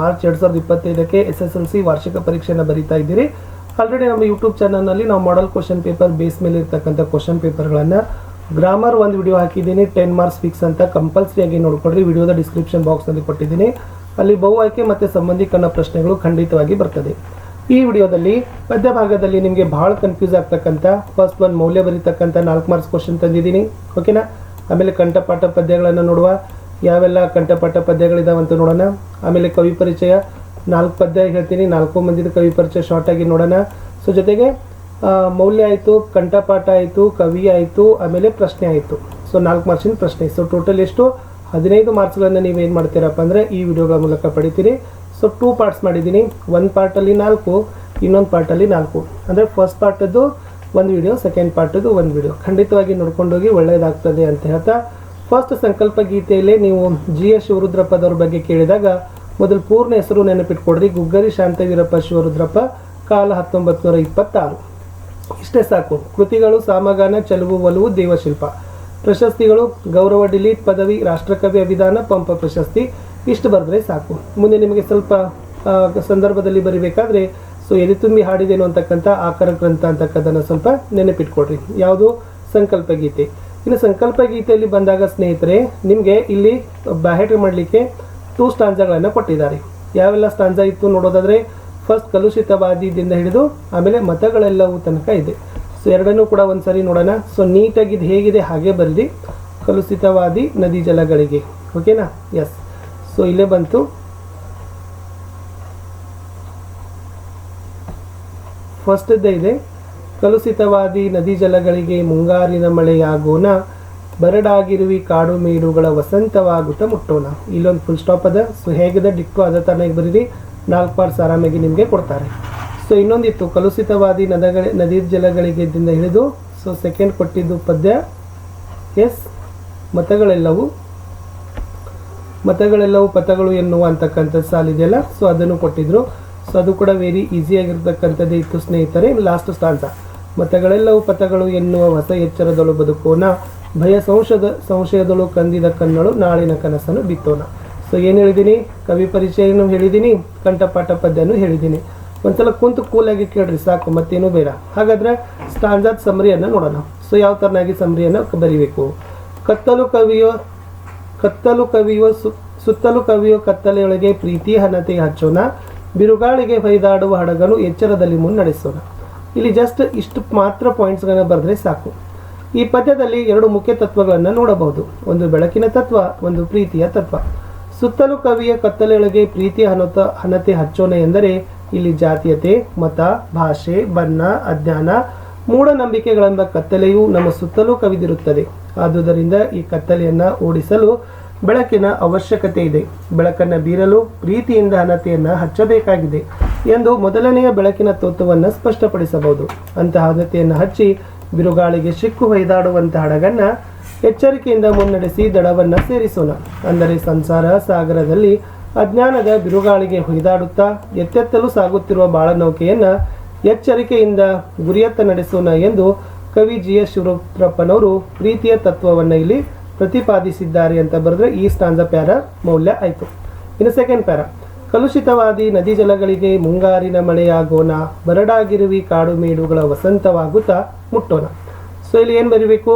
March 2025ಕ್ಕೆ SSLC ವಾರ್ಷಿಕ ಪರೀಕ್ಷೆಯನ್ನು ಬರೀತಾ ಇದ್ದೀರಿ. ಆಲ್ರೆಡಿ ನಮ್ಮ ಯೂಟ್ಯೂಬ್ ಚಾನಲ್ನಲ್ಲಿ ನಾವು ಮಾಡೆಲ್ ಕ್ವಶನ್ ಪೇಪರ್ ಬೇಸ್ ಮೇಲೆ ಇರ್ತಕ್ಕಂಥ ಕ್ವಶನ್ ಪೇಪರ್ಗಳನ್ನು ಗ್ರಾಮರ್ ಒಂದು ವಿಡಿಯೋ ಹಾಕಿದ್ದೀನಿ, 10 ಮಾರ್ಕ್ಸ್ ಫಿಕ್ಸ್ ಅಂತ. ಕಂಪಲ್ಸರಿಯಾಗಿ ನೋಡ್ಕೊಡ್ರಿ. ವಿಡಿಯೋದ ಡಿಸ್ಕ್ರಿಪ್ಷನ್ ಬಾಕ್ಸ್ನಲ್ಲಿ ಕೊಟ್ಟಿದ್ದೀನಿ. ಅಲ್ಲಿ ಬಹು ಆಯ್ಕೆ ಮತ್ತು ಸಂಬಂಧಿಕರಣ ಪ್ರಶ್ನೆಗಳು ಖಂಡಿತವಾಗಿ ಬರ್ತದೆ. ಈ ವಿಡಿಯೋದಲ್ಲಿ ಪದ್ಯ ಭಾಗದಲ್ಲಿ ನಿಮಗೆ ಭಾಳ ಕನ್ಫ್ಯೂಸ್ ಆಗ್ತಕ್ಕಂಥ ಫಸ್ಟ್ ಒಂದು ಮೌಲ್ಯ ಬರೀತಕ್ಕಂಥ 4 ಮಾರ್ಕ್ಸ್ ಕ್ವಶನ್ ತಂದಿದ್ದೀನಿ, ಓಕೆನಾ. ಆಮೇಲೆ ಕಂಠಪಾಠ ಪದ್ಯಗಳನ್ನು ನೋಡುವ, ಯಾವೆಲ್ಲ ಕಂಠಪಾಠ ಪದ್ಯಗಳಿದಾವಂತ ನೋಡೋಣ. ಆಮೇಲೆ ಕವಿ ಪರಿಚಯ 4 ಪದ್ಯ ಹೇಳ್ತೀನಿ, 4 ಮಂದಿದ ಕವಿ ಪರಿಚಯ ಶಾರ್ಟ್ ಆಗಿ ನೋಡೋಣ. ಸೊ ಜೊತೆಗೆ ಮೌಲ್ಯ ಆಯಿತು, ಕಂಠಪಾಠ ಆಯಿತು, ಕವಿ ಆಯಿತು, ಆಮೇಲೆ ಪ್ರಶ್ನೆ ಆಯಿತು. ಸೊ 4 ಮಾರ್ಕ್ಸಿನ ಪ್ರಶ್ನೆ. ಸೊ ಟೋಟಲ್ ಎಷ್ಟು 15 ಮಾರ್ಕ್ಸ್ಗಳನ್ನು ನೀವೇನು ಮಾಡ್ತೀರಪ್ಪ ಅಂದರೆ ಈ ವಿಡಿಯೋಗಳ ಮೂಲಕ ಪಡಿತೀರಿ. ಸೊ 2 ಪಾರ್ಟ್ಸ್ ಮಾಡಿದ್ದೀನಿ. ಒಂದು ಪಾರ್ಟಲ್ಲಿ 4, ಇನ್ನೊಂದು ಪಾರ್ಟಲ್ಲಿ 4. ಅಂದರೆ ಫಸ್ಟ್ ಪಾರ್ಟದ್ದು ಒಂದು ವಿಡಿಯೋ, ಸೆಕೆಂಡ್ ಪಾರ್ಟದ್ದು ಒಂದು ವಿಡಿಯೋ. ಖಂಡಿತವಾಗಿ ನೋಡ್ಕೊಂಡೋಗಿ ಒಳ್ಳೆಯದಾಗ್ತದೆ ಅಂತ ಹೇಳ್ತಾ, ಫಸ್ಟ್ ಸಂಕಲ್ಪ ಗೀತೆಯಲ್ಲೇ ನೀವು GS ಶಿವರುದ್ರಪ್ಪದವ್ರ ಬಗ್ಗೆ ಕೇಳಿದಾಗ ಮೊದಲು ಪೂರ್ಣ ಹೆಸರು ನೆನಪಿಟ್ಕೊಡ್ರಿ. ಗುಗ್ಗರಿ ಶಾಂತವೀರಪ್ಪ ಶಿವರುದ್ರಪ್ಪ, ಕಾಲ 1926. ಇಷ್ಟೇ ಸಾಕು. ಕೃತಿಗಳು ಸಾಮಗಾನ, ಚೆಲುವು ಒಲವು, ದೇವಶಿಲ್ಪ. ಪ್ರಶಸ್ತಿಗಳು ಗೌರವ ಡಿಲೀಟ್ ಪದವಿ, ರಾಷ್ಟ್ರಕವಿ ಅಭಿದಾನ, ಪಂಪ ಪ್ರಶಸ್ತಿ. ಇಷ್ಟು ಬರೆದ್ರೆ ಸಾಕು. ಮುಂದೆ ನಿಮಗೆ ಸ್ವಲ್ಪ ಸಂದರ್ಭದಲ್ಲಿ ಬರಿಬೇಕಾದ್ರೆ ಸೊ ಎದೆ ತುಂಬಿ ಹಾಡಿದೇನು ಅಂತಕ್ಕಂಥ ಆಕಾರ ಗ್ರಂಥ ಅಂತಕ್ಕಂಥದ್ದನ್ನು ಸ್ವಲ್ಪ ನೆನಪಿಟ್ಕೊಡ್ರಿ. ಯಾವುದು ಸಂಕಲ್ಪ ಗೀತೆ. ಇನ್ನು ಸಂಕಲ್ಪ ಗೀತೆಯಲ್ಲಿ ಬಂದಾಗ ಸ್ನೇಹಿತರೆ ನಿಮಗೆ ಇಲ್ಲಿ ಬ್ಯಾಹೆಟ್ ಮಾಡಲಿಕ್ಕೆ 2 ಸ್ಟಾಂಜಾಗಳನ್ನು ಕೊಟ್ಟಿದ್ದಾರೆ. ಯಾವೆಲ್ಲ ಸ್ಟಾಂಜಾ ಇತ್ತು ನೋಡೋದಾದರೆ, ಫಸ್ಟ್ ಕಲುಷಿತವಾದಿದಿಂದ ಹಿಡಿದು ಆಮೇಲೆ ಮತಗಳೆಲ್ಲವೂ ತನಕ ಇದೆ. ಸೊ ಎರಡನ್ನೂ ಕೂಡ ಒಂದು ಸರಿ ನೋಡೋಣ. ಸೊ ನೀಟಾಗಿ ಇದು ಹೇಗಿದೆ ಹಾಗೆ ಬರಲಿ. ಕಲುಷಿತವಾದಿ ನದಿ ಜಲಗಳಿಗೆ, ಓಕೆನಾ. ಎಸ್. ಸೊ ಇಲ್ಲೇ ಬಂತು. ಫಸ್ಟ್ದೇ ಇದೆ, ಕಲುಷಿತವಾದಿ ನದಿ ಜಲಗಳಿಗೆ ಮುಂಗಾರಿನ ಮಳೆಯಾಗೋಣ, ಬರಡಾಗಿರುವಿ ಕಾಡು ಮೇಡುಗಳ ವಸಂತವಾಗುತ್ತಾ ಮುಟ್ಟೋಣ. ಇಲ್ಲೊಂದು ಫುಲ್ ಸ್ಟಾಪ್ ಅದ. ಸೊ ಹೇಗಿದೆ ಡಿಕ್ಟು ಅದೇ ಥರನಾಗಿ ಬರೀರಿ. 4 ಪಾರ್ಟ್ಸ್ ಆರಾಮಾಗಿ ನಿಮಗೆ ಕೊಡ್ತಾರೆ. ಸೊ ಇನ್ನೊಂದಿತ್ತು ಕಲುಷಿತವಾದಿ ನದಿ ಜಲಗಳಿಗೆ ದಿಂದ ಹಿಡಿದು. ಸೊ ಸೆಕೆಂಡ್ ಕೊಟ್ಟಿದ್ದು ಪದ್ಯ ಎಸ್, ಮತಗಳೆಲ್ಲವೂ ಪಥಗಳು ಎನ್ನುವ ಅಂತಕ್ಕಂಥದ್ದು ಸಾಲಿದೆಯಲ್ಲ, ಸೊ ಅದನ್ನು ಕೊಟ್ಟಿದ್ರು. ಸೊ ಅದು ಕೂಡ ವೆರಿ ಈಸಿಯಾಗಿರ್ತಕ್ಕಂಥದ್ದೇ ಇತ್ತು ಸ್ನೇಹಿತರೆ. ಲಾಸ್ಟ್ ಸ್ಟಾಂಜ, ಮತಗಳೆಲ್ಲವೂ ಪಥಗಳು ಎನ್ನುವ ಹೊಸ ಎಚ್ಚರದಳು ಬದುಕೋಣ, ಭಯ ಸಂಶಯದಳು ಕಂದಿದ ಕಣ್ಣಳು ನಾಳಿನ ಕನಸನ್ನು ಬಿತ್ತೋಣ. ಸೊ ಏನು ಹೇಳಿದ್ದೀನಿ, ಕವಿ ಪರಿಚಯನೂ ಹೇಳಿದ್ದೀನಿ, ಕಂಠಪಾಠ ಪದ್ಯನೂ ಹೇಳಿದ್ದೀನಿ. ಒಂದ್ಸಲ ಕುಂತು ಕೂಲಾಗಿ ಕೇಳ್ರಿ ಸಾಕು, ಮತ್ತೇನೂ ಬೇಡ. ಹಾಗಾದರೆ ಸ್ಟಾಂಜಾದ ಸಮರಿಯನ್ನು ನೋಡೋಣ. ಸೊ ಯಾವ ಥರನಾಗಿ ಸಮರಿಯನ್ನು ಬರೀಬೇಕು. ಸುತ್ತಲೂ ಕವಿಯೋ ಕತ್ತಲೆಯೊಳಗೆ ಪ್ರೀತಿ ಹನತೆ ಹಚ್ಚೋಣ, ಬಿರುಗಾಳಿಗೆ ಹೊಯ್ದಾಡುವ ಹಡಗನು ಎಚ್ಚರದಲ್ಲಿ ಮುನ್ನಡೆಸೋಣ. ಇಲ್ಲಿ ಜಸ್ಟ್ ಇಷ್ಟು ಮಾತ್ರ ಪಾಯಿಂಟ್ಸ್ಗಳನ್ನು ಬರೆದ್ರೆ ಸಾಕು. ಈ ಪದ್ಯದಲ್ಲಿ 2 ಮುಖ್ಯ ತತ್ವಗಳನ್ನು ನೋಡಬಹುದು. ಒಂದು ಬೆಳಕಿನ ತತ್ವ, ಒಂದು ಪ್ರೀತಿಯ ತತ್ವ. ಸುತ್ತಲೂ ಕವಿಯ ಕತ್ತಲೆಯೊಳಗೆ ಪ್ರೀತಿಯ ಹನತೆ ಹಚ್ಚೋಣ ಎಂದರೆ ಇಲ್ಲಿ ಜಾತೀಯತೆ, ಮತ, ಭಾಷೆ, ಬಣ್ಣ, ಅಜ್ಞಾನ, ಮೂಢನಂಬಿಕೆಗಳೆಂಬ ಕತ್ತಲೆಯು ನಮ್ಮ ಸುತ್ತಲೂ ಕವಿದಿರುತ್ತದೆ. ಆದುದರಿಂದ ಈ ಕತ್ತಲೆಯನ್ನು ಓಡಿಸಲು ಬೆಳಕಿನ ಅವಶ್ಯಕತೆ ಇದೆ. ಬೆಳಕನ್ನು ಬೀರಲು ಪ್ರೀತಿಯಿಂದ ಹನತೆಯನ್ನು ಹಚ್ಚಬೇಕಾಗಿದೆ ಎಂದು ಮೊದಲನೆಯ ಬೆಳಕಿನ ತತ್ವವನ್ನು ಸ್ಪಷ್ಟಪಡಿಸಬಹುದು. ಅಂತಹ ಹನತೆಯನ್ನು ಹಚ್ಚಿ ಬಿರುಗಾಳಿಗೆ ಸಿಕ್ಕು ಹೊಯ್ದಾಡುವಂಥ ಹಡಗನ್ನು ಎಚ್ಚರಿಕೆಯಿಂದ ಮುನ್ನಡೆಸಿ ದಡವನ್ನು ಸೇರಿಸೋಣ. ಅಂದರೆ ಸಂಸಾರ ಸಾಗರದಲ್ಲಿ ಅಜ್ಞಾನದ ಬಿರುಗಾಳಿಗೆ ಹೊಯ್ದಾಡುತ್ತಾ ಎತ್ತೆತ್ತಲು ಸಾಗುತ್ತಿರುವ ಬಾಳನೌಕೆಯನ್ನು ಎಚ್ಚರಿಕೆಯಿಂದ ಗುರಿಯತ್ತ ನಡೆಸೋಣ ಎಂದು ಕವಿ GS ಶಿವರುದ್ರಪ್ಪನವರು ಪ್ರೀತಿಯ ತತ್ವವನ್ನು ಇಲ್ಲಿ ಪ್ರತಿಪಾದಿಸಿದ್ದಾರೆ ಅಂತ ಬರೆದ್ರೆ ಈ ಸ್ಟಾಂಜಾ ಪ್ಯಾರ ಮೌಲ್ಯ ಆಯಿತು. ಇನ್ನು ಸೆಕೆಂಡ್ ಪ್ಯಾರ, ಕಲುಷಿತವಾದಿ ನದಿ ಜಲಗಳಿಗೆ ಮುಂಗಾರಿನ ಮಳೆಯಾಗೋಣ, ಬರಡಾಗಿರುವಿ ಕಾಡು ಮೇಡುಗಳ ವಸಂತವಾಗುತ್ತಾ ಮುಟ್ಟೋಣ. ಸೊ ಇಲ್ಲಿ ಏನು ಬರೀಬೇಕು,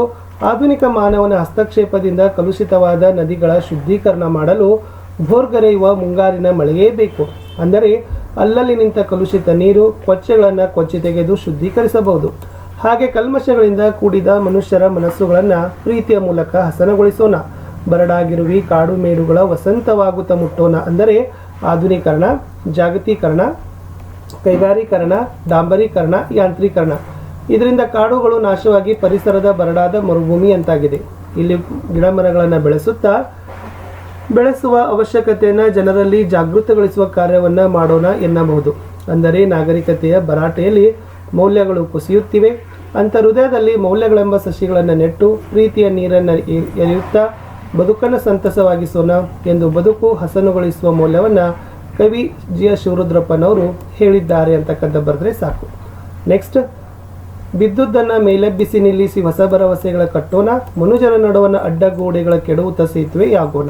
ಆಧುನಿಕ ಮಾನವನ ಹಸ್ತಕ್ಷೇಪದಿಂದ ಕಲುಷಿತವಾದ ನದಿಗಳ ಶುದ್ಧೀಕರಣ ಮಾಡಲು ಭೋರ್ಗರೆಯುವ ಮುಂಗಾರಿನ ಮಳೆಯೇ ಬೇಕು. ಅಂದರೆ ಅಲ್ಲಲ್ಲಿ ನಿಂತ ಕಲುಷಿತ ನೀರು ಕೊಚ್ಚೆಗಳನ್ನು ಕೊಚ್ಚಿ ತೆಗೆದು ಶುದ್ಧೀಕರಿಸಬಹುದು. ಹಾಗೆ ಕಲ್ಮಶಗಳಿಂದ ಕೂಡಿದ ಮನುಷ್ಯರ ಮನಸ್ಸುಗಳನ್ನು ಪ್ರೀತಿಯ ಮೂಲಕ ಹಸನಗೊಳಿಸೋಣ. ಬರಡಾಗಿರುವಿ ಕಾಡು ಮೇಡುಗಳ ವಸಂತವಾಗುತ್ತಾ ಮುಟ್ಟೋಣ. ಅಂದರೆ ಆಧುನೀಕರಣ, ಜಾಗತೀಕರಣ, ಕೈಗಾರೀಕರಣ, ಡಾಂಬರೀಕರಣ, ಯಾಂತ್ರೀಕರಣ ಇದರಿಂದ ಕಾಡುಗಳು ನಾಶವಾಗಿ ಪರಿಸರದ ಬರಡಾದ ಮರುಭೂಮಿ ಅಂತಾಗಿದೆ. ಇಲ್ಲಿ ಗಿಡ ಮರಗಳನ್ನು ಬೆಳೆಸುವ ಅವಶ್ಯಕತೆಯನ್ನು ಜನರಲ್ಲಿ ಜಾಗೃತಗೊಳಿಸುವ ಕಾರ್ಯವನ್ನು ಮಾಡೋಣ ಎನ್ನಬಹುದು. ಅಂದರೆ ನಾಗರಿಕತೆಯ ಭರಾಟೆಯಲ್ಲಿ ಮೌಲ್ಯಗಳು ಕುಸಿಯುತ್ತಿವೆ. ಅಂಥ ಹೃದಯದಲ್ಲಿ ಮೌಲ್ಯಗಳೆಂಬ ಸಸಿಗಳನ್ನು ನೆಟ್ಟು ಪ್ರೀತಿಯ ನೀರನ್ನು ಎರೆಯುತ್ತಾ ಬದುಕನ್ನು ಸಂತಸವಾಗಿಸೋಣ ಎಂದು ಬದುಕು ಹಸನುಗೊಳಿಸುವ ಮೌಲ್ಯವನ್ನು ಕವಿ GS ಶಿವರುದ್ರಪ್ಪನವರು ಹೇಳಿದ್ದಾರೆ ಅಂತಕ್ಕಂಥ ಬರೆದ್ರೆ ಸಾಕು. ನೆಕ್ಸ್ಟ್, ಬಿದ್ದುದನ್ನು ಮೇಲೆಬ್ಬಿಸಿ ನಿಲ್ಲಿಸಿ ಹೊಸ ಭರವಸೆಗಳ ಕಟ್ಟೋಣ, ಮನುಜರ ನಡುವನ ಅಡ್ಡಗೋಡೆಗಳ ಕೆಡವುತ್ತ ಸೇತುವೆಯಾಗೋಣ.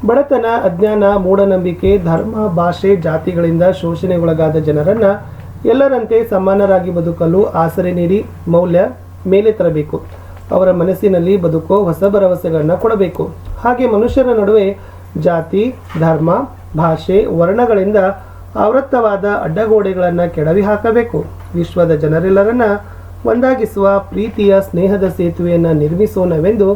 ಬಡತನ, ಅಜ್ಞಾನ, ಮೂಢನಂಬಿಕೆ, ಧರ್ಮ, ಭಾಷೆ, ಜಾತಿಗಳಿಂದ ಶೋಷಣೆಗೊಳಗಾದ ಜನರನ್ನ ಎಲ್ಲರಂತೆ ಸಮಾನರಾಗಿ ಬದುಕಲು ಆಸರೆ ನೀಡಿ ಮೌಲ್ಯ ಮೇಲೆ ತರಬೇಕು. ಅವರ ಮನಸ್ಸಿನಲ್ಲಿ ಬದುಕೋ ಹೊಸ ಭರವಸೆಗಳನ್ನು ಕೊಡಬೇಕು. ಹಾಗೆ ಮನುಷ್ಯರ ನಡುವೆ ಜಾತಿ, ಧರ್ಮ, ಭಾಷೆ, ವರ್ಣಗಳಿಂದ ಆವೃತ್ತವಾದ ಅಡ್ಡಗೋಡೆಗಳನ್ನು ಕೆಡವಿ ಹಾಕಬೇಕು. ವಿಶ್ವದ ಜನರೆಲ್ಲರನ್ನ ಒಂದಾಗಿಸುವ ಪ್ರೀತಿಯ ಸ್ನೇಹದ ಸೇತುವೆಯನ್ನು ನಿರ್ಮಿಸೋಣವೆಂದು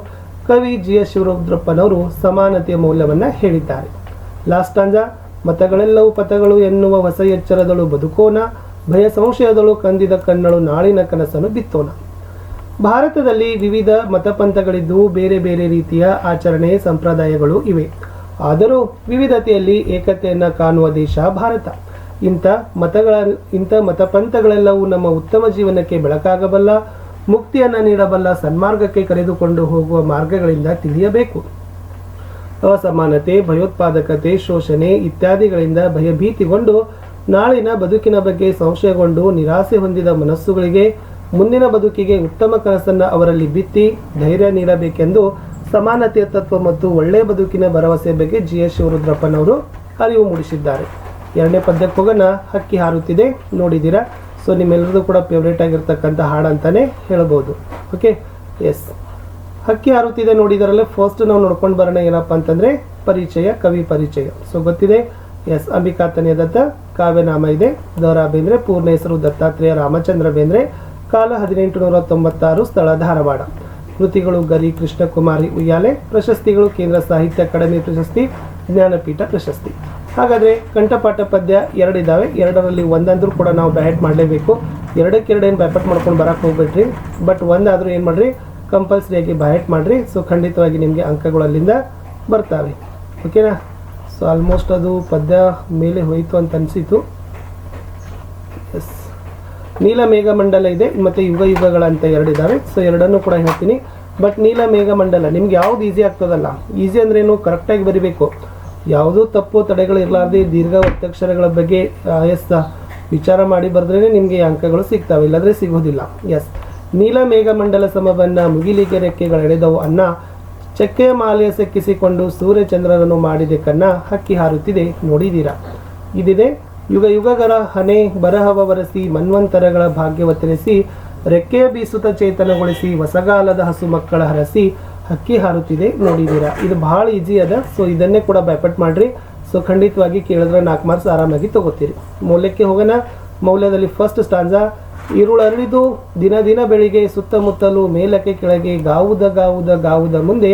ಕವಿ GS ಶಿವರುದ್ರಪ್ಪನವರು ಸಮಾನತೆಯ ಮೌಲ್ಯವನ್ನು ಹೇಳಿದ್ದಾರೆ. ಲಾಸ್ಟ್ ಸ್ಟಾಂಜ, ಮತಗಳೆಲ್ಲವೂ ಪಥಗಳು ಎನ್ನುವ ಹೊಸ ಎಚ್ಚರದಳು ಬದುಕೋಣ, ಭಯ ಸಂಶಯದಳು ಕಂದಿದ ಕಣ್ಣಳು ನಾಳಿನ ಕನಸನ್ನು ಬಿತ್ತೋಣ. ಭಾರತದಲ್ಲಿ ವಿವಿಧ ಮತಪಂಥಗಳಿದ್ದು ಬೇರೆ ಬೇರೆ ರೀತಿಯ ಆಚರಣೆ ಸಂಪ್ರದಾಯಗಳು ಇವೆ. ಆದರೂ ವಿವಿಧತೆಯಲ್ಲಿ ಏಕತೆಯನ್ನು ಕಾಣುವ ದೇಶ ಭಾರತ. ಇಂಥ ಮತಪಂಥಗಳೆಲ್ಲವೂ ನಮ್ಮ ಉತ್ತಮ ಜೀವನಕ್ಕೆ ಬೆಳಕಾಗಬಲ್ಲ, ಮುಕ್ತಿಯನ್ನು ನೀಡಬಲ್ಲ, ಸನ್ಮಾರ್ಗಕ್ಕೆ ಕರೆದುಕೊಂಡು ಹೋಗುವ ಮಾರ್ಗಗಳಿಂದ ತಿಳಿಯಬೇಕು. ಅಸಮಾನತೆ, ಭಯೋತ್ಪಾದಕತೆ, ಶೋಷಣೆ ಇತ್ಯಾದಿಗಳಿಂದ ಭಯಭೀತಿಗೊಂಡು ನಾಳಿನ ಬದುಕಿನ ಬಗ್ಗೆ ಸಂಶಯಗೊಂಡು ನಿರಾಸೆ ಹೊಂದಿದ ಮನಸ್ಸುಗಳಿಗೆ ಮುಂದಿನ ಬದುಕಿಗೆ ಉತ್ತಮ ಕನಸನ್ನು ಅವರಲ್ಲಿ ಬಿತ್ತಿ ಧೈರ್ಯ ನೀಡಬೇಕೆಂದು ಸಮಾನತೆಯ ತತ್ವ ಮತ್ತು ಒಳ್ಳೆಯ ಬದುಕಿನ ಭರವಸೆ ಬಗ್ಗೆ GS ಶಿವರುದ್ರಪ್ಪನವರು ಅರಿವು ಮೂಡಿಸಿದ್ದಾರೆ. ಎರಡನೇ ಪದ್ಯಕ್ಕೆ ಹೋಗೋಣ. ಹಕ್ಕಿ ಹಾರುತ್ತಿದೆ ನೋಡಿದ್ದೀರಾ. ಸೊ ನಿಮ್ಮೆಲ್ಲರದು ಕೂಡ ಫೇವ್ರೇಟ್ ಆಗಿರ್ತಕ್ಕಂಥ ಹಾಡು ಅಂತಾನೆ ಹೇಳ್ಬೋದು. ಓಕೆ, ಎಸ್, ಹಕ್ಕಿ ಹಾರುತ್ತಿದೆ ನೋಡಿದಾರಲ್ಲ. ಫಸ್ಟ್ ನಾವು ನೋಡ್ಕೊಂಡು ಬರೋಣ ಏನಪ್ಪ ಅಂತಂದ್ರೆ ಪರಿಚಯ, ಕವಿ ಪರಿಚಯ. ಸೊ ಗೊತ್ತಿದೆ, ಎಸ್, ಅಂಬಿಕಾ ತನಿಯದತ್ತ, ಕಾವ್ಯನಾಮ ಇದೆ ದ ರಾ ಬೇಂದ್ರೆ, ಪೂರ್ಣ ಹೆಸರು ದತ್ತಾತ್ರೇಯ ರಾಮಚಂದ್ರ ಬೇಂದ್ರೆ, ಕಾಲ 1896, ಸ್ಥಳ ಧಾರವಾಡ. ಕೃತಿಗಳು ಗರಿ ಕೃಷ್ಣಕುಮಾರಿ ಉಯ್ಯಾಲೆ, ಪ್ರಶಸ್ತಿಗಳು ಕೇಂದ್ರ ಸಾಹಿತ್ಯ ಅಕಾಡೆಮಿ ಪ್ರಶಸ್ತಿ, ಜ್ಞಾನಪೀಠ ಪ್ರಶಸ್ತಿ. ಹಾಗಾದರೆ ಕಂಠಪಾಠ ಪದ್ಯ ಎರಡಿದ್ದಾವೆ, ಎರಡರಲ್ಲಿ ಒಂದಂದ್ರೂ ಕೂಡ ನಾವು ಬ್ಯಾಟ್ ಮಾಡಲೇಬೇಕು. ಎರಡಕ್ಕೆರಡು ಏನು ಬ್ಯಾಪಟ್ ಮಾಡ್ಕೊಂಡು ಬರಕ್ಕೆ ಹೋಗ್ಬೇಡ್ರಿ, ಬಟ್ ಒಂದಾದರೂ ಏನು ಮಾಡಿರಿ, ಕಂಪಲ್ಸರಿಯಾಗಿ ಬ್ಯಾಟ್ ಮಾಡಿರಿ. ಸೊ ಖಂಡಿತವಾಗಿ ನಿಮಗೆ ಅಂಕಗಳು ಅಲ್ಲಿಂದ ಬರ್ತಾವೆ. ಓಕೆನಾ. ಸೊ ಆಲ್ಮೋಸ್ಟ್ ಅದು ಪದ್ಯ ಮೇಲೆ ಹೋಯಿತು ಅಂತ ಅನಿಸಿತು. ಎಸ್, ನೀಲ ಮೇಘಮಂಡಲ ಇದೆ ಮತ್ತು ಯುಗ ಯುಗಗಳ ಅಂತ ಎರಡಿದ್ದಾವೆ. ಸೊ ಎರಡನ್ನೂ ಕೂಡ ಹೇಳ್ತೀನಿ. ಬಟ್ ನೀಲ ಮೇಘಮಂಡಲ ನಿಮ್ಗೆ ಯಾವ್ದು ಈಸಿ ಆಗ್ತದಲ್ಲ, ಈಸಿ ಅಂದ್ರೇನು, ಕರೆಕ್ಟಾಗಿ ಬರಿಬೇಕು. ಯಾವುದೂ ತಪ್ಪು ತಡೆಗಳು ಇರಲಾರ್ದೆ ದೀರ್ಘ ಒತ್ತಕ್ಷರಗಳ ಬಗ್ಗೆ ವಿಚಾರ ಮಾಡಿ ಬರೆದ್ರೇ ನಿಮಗೆ ಅಂಕಗಳು ಸಿಗ್ತವೆ, ಇಲ್ಲದ್ರೆ ಸಿಗೋದಿಲ್ಲ. ಎಸ್, ನೀಲ ಮೇಘಮಂಡಲ ಸಮಬನ್ನ ಮುಗಿಲಿಗೆ ರೆಕ್ಕೆಗಳೆಳೆದವು ಅನ್ನ, ಚಕ್ಕೆಯ ಮಾಲೆಯ ಸೆಕ್ಕಿಸಿಕೊಂಡು ಸೂರ್ಯಚಂದ್ರರನ್ನು ಮಾಡಿದೆ ಕನ್ನ, ಹಕ್ಕಿ ಹಾರುತ್ತಿದೆ ನೋಡಿದ್ದೀರಾ. ಇದಿದೆ ಯುಗ ಯುಗಗಳ ಹನೆ ಬರಹವ ವರಸಿ, ಮನ್ವಂತರಗಳ ಭಾಗ್ಯವತರಿಸಿ, ರೆಕ್ಕೆಯ ಬೀಸುತ್ತ ಚೇತನಗೊಳಿಸಿ, ಹೊಸಗಾಲದ ಹಸು ಮಕ್ಕಳ ಹರಸಿ, ಹಕ್ಕಿ ಹಾರುತ್ತಿದೆ ನೋಡಿದ್ದೀರಾ. ಇದು ಭಾಳ ಈಸಿ ಅದ. ಸೊ ಇದನ್ನೇ ಕೂಡ ಬ್ಯಾಪಟ್ ಮಾಡ್ರಿ. ಸೊ ಖಂಡಿತವಾಗಿ ಕೇಳಿದ್ರೆ 4 ಮಾರ್ಕ್ಸ್ ಆರಾಮಾಗಿ ತಗೋತೀರಿ. ಮೌಲ್ಯಕ್ಕೆ ಹೋಗೋಣ. ಮೌಲ್ಯದಲ್ಲಿ ಫಸ್ಟ್ ಸ್ಟಾಂಜಾ, ಇರುಳರಿದು ದಿನ ದಿನ ಬೆಳಿಗ್ಗೆ, ಸುತ್ತಮುತ್ತಲು ಮೇಲಕ್ಕೆ ಕೆಳಗೆ, ಗಾವುದ ಗಾವುದ ಗಾವುದ ಮುಂದೆ,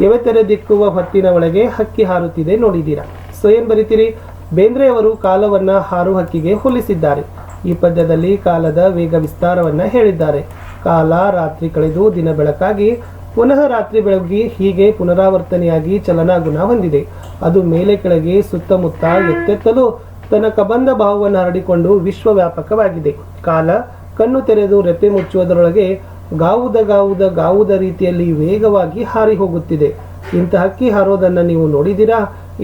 ಎವೆತೆರೆ ದಿಕ್ಕುವ ಹೊತ್ತಿನ ಒಳಗೆ, ಹಕ್ಕಿ ಹಾರುತ್ತಿದೆ ನೋಡಿದ್ದೀರಾ. ಸೊ ಏನು ಬರಿತೀರಿ, ಬೇಂದ್ರೆಯವರು ಕಾಲವನ್ನು ಹಾರು ಹಕ್ಕಿಗೆ ಹೋಲಿಸಿದ್ದಾರೆ. ಈ ಪದ್ಯದಲ್ಲಿ ಕಾಲದ ವೇಗ ವಿಸ್ತಾರವನ್ನು ಹೇಳಿದ್ದಾರೆ. ಕಾಲ ರಾತ್ರಿ ಕಳೆದು ದಿನ ಬೆಳಕಾಗಿ ಪುನಃ ರಾತ್ರಿ ಬೆಳಗಿ ಹೀಗೆ ಪುನರಾವರ್ತನೆಯಾಗಿ ಚಲನಾಗುಣ ಹೊಂದಿದೆ. ಅದು ಮೇಲೆ ಕೆಳಗೆ ಸುತ್ತಮುತ್ತ ಎತ್ತೆತ್ತಲು ತನ್ನ ಕಬಂಧ ಭಾವವನ್ನು ಹರಡಿಕೊಂಡು ವಿಶ್ವವ್ಯಾಪಕವಾಗಿದೆ. ಕಾಲ ಕಣ್ಣು ತೆರೆದು ರೆಪ್ಪೆ ಮುಚ್ಚುವುದರೊಳಗೆ ಗಾವುದ ಗಾವುದ ಗಾವುದ ರೀತಿಯಲ್ಲಿ ವೇಗವಾಗಿ ಹಾರಿ ಹೋಗುತ್ತಿದೆ. ಇಂಥ ಹಕ್ಕಿ ಹಾರೋದನ್ನು ನೀವು ನೋಡಿದ್ದೀರಾ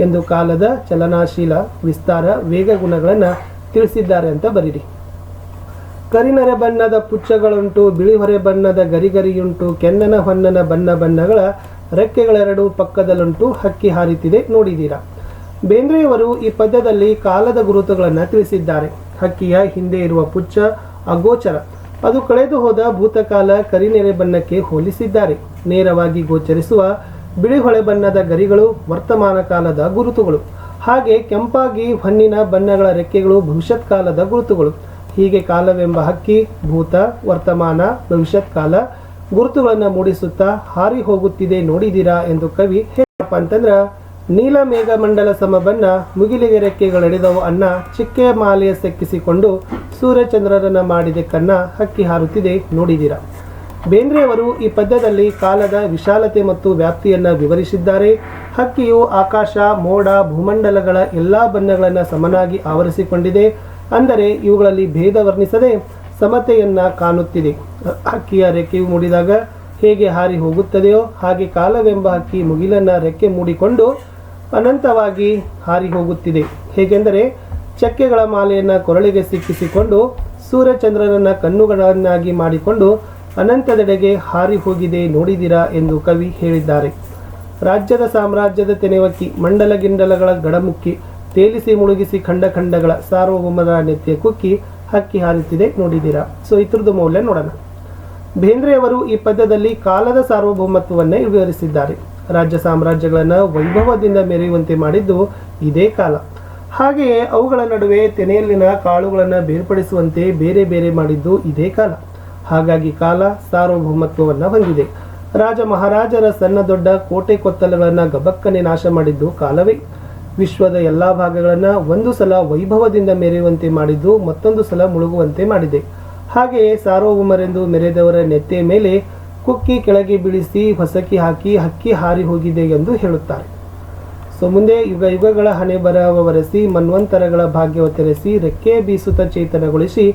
ಎಂದು ಕಾಲದ ಚಲನಾಶೀಲ ವಿಸ್ತಾರ ವೇಗ ಗುಣಗಳನ್ನು ತಿಳಿಸಿದ್ದಾರೆ ಅಂತ ಬರೀರಿ. ಕರಿನರೆ ಬಣ್ಣದ ಪುಚ್ಚಗಳುಂಟು, ಬಿಳಿ ಹೊರೆ ಬಣ್ಣದ ಗರಿಗರಿಯುಂಟು, ಕೆನ್ನನ ಹೊನ್ನನ ಬಣ್ಣ ಬಣ್ಣಗಳ ರೆಕ್ಕೆಗಳೆರಡು ಪಕ್ಕದಲ್ಲುಂಟು, ಹಕ್ಕಿ ಹಾರಿತಿದೆ ನೋಡಿದ್ದೀರಾ. ಬೇಂದ್ರೆಯವರು ಈ ಪದ್ಯದಲ್ಲಿ ಕಾಲದ ಗುರುತುಗಳನ್ನು ತಿಳಿಸಿದ್ದಾರೆ. ಹಕ್ಕಿಯ ಹಿಂದೆ ಇರುವ ಪುಚ್ಚ ಅಗೋಚರ, ಅದು ಕಳೆದು ಹೋದ ಭೂತಕಾಲ ಕರಿನೆರೆ ಬಣ್ಣಕ್ಕೆ ಹೋಲಿಸಿದ್ದಾರೆ. ನೇರವಾಗಿ ಗೋಚರಿಸುವ ಬಿಳಿ ಹೊಳೆ ಬಣ್ಣದ ಗರಿಗಳು ವರ್ತಮಾನ ಕಾಲದ ಗುರುತುಗಳು. ಹಾಗೆ ಕೆಂಪಾಗಿ ಹೊನ್ನಿನ ಬಣ್ಣಗಳ ರೆಕ್ಕೆಗಳು ಭವಿಷ್ಯತ್ ಕಾಲದ ಗುರುತುಗಳು. ಹೀಗೆ ಕಾಲವೆಂಬ ಹಕ್ಕಿ ಭೂತ, ವರ್ತಮಾನ, ಭವಿಷ್ಯತ್ ಕಾಲ ಗುರುತುಗಳನ್ನು ಮೂಡಿಸುತ್ತಾ ಹಾರಿ ಹೋಗುತ್ತಿದೆ ನೋಡಿದ್ದೀರಾ ಎಂದು ಕವಿ ಹೇಳಪ್ಪ ಅಂತಂದ್ರೆ, ನೀಲ ಮೇಘ ಮಂಡಲ ಸಮಬನ್ನ ಮುಗಿಲಿಗೆ ರೆಕ್ಕೆಗಳೆಳೆದವು ಅನ್ನ, ಚಿಕ್ಕೆಯ ಮಾಲೆಯ ಸೆಕ್ಕಿಸಿಕೊಂಡು ಸೂರ್ಯಚಂದ್ರರನ್ನ ಮಾಡಿದೆ ಕನ್ನ, ಹಕ್ಕಿ ಹಾರುತ್ತಿದೆ ನೋಡಿದ್ದೀರಾ. ಬೇಂದ್ರೆಯವರು ಈ ಪದ್ಯದಲ್ಲಿ ಕಾಲದ ವಿಶಾಲತೆ ಮತ್ತು ವ್ಯಾಪ್ತಿಯನ್ನು ವಿವರಿಸಿದ್ದಾರೆ. ಹಕ್ಕಿಯು ಆಕಾಶ, ಮೋಡ, ಭೂಮಂಡಲಗಳ ಎಲ್ಲ ಬಣ್ಣಗಳನ್ನು ಸಮನಾಗಿ ಆವರಿಸಿಕೊಂಡಿದೆ. ಅಂದರೆ ಇವುಗಳಲ್ಲಿ ಭೇದ ವರ್ಣಿಸದೆ ಸಮತೆಯನ್ನು ಕಾಣುತ್ತಿದೆ. ಹಕ್ಕಿಯ ರೆಕ್ಕೆಯು ಮೂಡಿದಾಗ ಹೇಗೆ ಹಾರಿ ಹೋಗುತ್ತದೆಯೋ ಹಾಗೆ ಕಾಲವೆಂಬ ಹಕ್ಕಿ ಮುಗಿಲನ್ನು ರೆಕ್ಕೆ ಮೂಡಿಕೊಂಡು ಅನಂತವಾಗಿ ಹಾರಿ ಹೋಗುತ್ತಿದೆ. ಹೇಗೆಂದರೆ ಚಕ್ಕೆಗಳ ಮಾಲೆಯನ್ನು ಕೊರಳಿಗೆ ಸಿಕ್ಕಿಸಿಕೊಂಡು ಸೂರ್ಯಚಂದ್ರರನ್ನ ಕಣ್ಣುಗಳನ್ನಾಗಿ ಮಾಡಿಕೊಂಡು ಅನಂತದೆಡೆಗೆ ಹಾರಿ ಹೋಗಿದೆ ನೋಡಿದಿರಾ ಎಂದು ಕವಿ ಹೇಳಿದ್ದಾರೆ. ರಾಜ್ಯದ ಸಾಮ್ರಾಜ್ಯದ ತೆನೆವಕ್ಕಿ ಮಂಡಲ ಗಿಂಡಲಗಳ ಗಡಮುಕ್ಕಿ ತೇಲಿಸಿ ಮುಳುಗಿಸಿ ಖಂಡ ಖಂಡಗಳ ಸಾರ್ವಭೌಮರ ನೆತ್ತಿಯ ಕುಕ್ಕಿ ಹಕ್ಕಿ ಹಾರುತ್ತಿದೆ ನೋಡಿದ್ದೀರಾ. ಸೊ ಇತರದ್ದು ಮೌಲ್ಯ ನೋಡೋಣ. ಬೇಂದ್ರೆಯವರು ಈ ಪದ್ಯದಲ್ಲಿ ಕಾಲದ ಸಾರ್ವಭೌಮತ್ವವನ್ನೇ ವಿವರಿಸಿದ್ದಾರೆ. ರಾಜ್ಯ ಸಾಮ್ರಾಜ್ಯಗಳನ್ನು ವೈಭವದಿಂದ ಮೆರೆಯುವಂತೆ ಮಾಡಿದ್ದು ಇದೇ ಕಾಲ. ಹಾಗೆಯೇ ಅವುಗಳ ನಡುವೆ ತೆನೆಯಲ್ಲಿನ ಕಾಳುಗಳನ್ನು ಬೇರ್ಪಡಿಸುವಂತೆ ಬೇರೆ ಬೇರೆ ಮಾಡಿದ್ದು ಇದೇ ಕಾಲ. ಹಾಗಾಗಿ ಕಾಲ ಸಾರ್ವಭೌಮತ್ವವನ್ನು ಹೊಂದಿದೆ. ರಾಜ ಮಹಾರಾಜರ ಸಣ್ಣ ದೊಡ್ಡ ಕೋಟೆ ಕೊತ್ತಲಗಳನ್ನು ಗಬಕ್ಕನೆ ನಾಶ ಮಾಡಿದ್ದು ಕಾಲವೇ. ವಿಶ್ವದ ಎಲ್ಲ ಭಾಗಗಳನ್ನು ಒಂದು ಸಲ ವೈಭವದಿಂದ ಮೆರೆಯುವಂತೆ ಮಾಡಿದ್ದು ಮತ್ತೊಂದು ಸಲ ಮುಳುಗುವಂತೆ ಮಾಡಿದೆ. ಹಾಗೆಯೇ ಸಾರ್ವಭೌಮರೆಂದು ಮೆರೆದವರ ನೆತ್ತೆಯ ಮೇಲೆ ಕುಕ್ಕಿ ಕೆಳಗೆ ಬೀಳಿಸಿ ಹೊಸಕಿ ಹಾಕಿ ಹಕ್ಕಿ ಹಾರಿ ಹೋಗಿದೆ ಎಂದು ಹೇಳುತ್ತಾರೆ. ಸೊ ಮುಂದೆ ಯುಗ ಯುಗಗಳ ಹಣೆ ಬರಹವ ಬರೆಸಿ ಮನ್ವಂತರಗಳ ಭಾಗ್ಯವ ತೆರೆಸಿ ರೆಕ್ಕೆ ಬೀಸುತ್ತ ಚೇತನಗೊಳಿಸಿ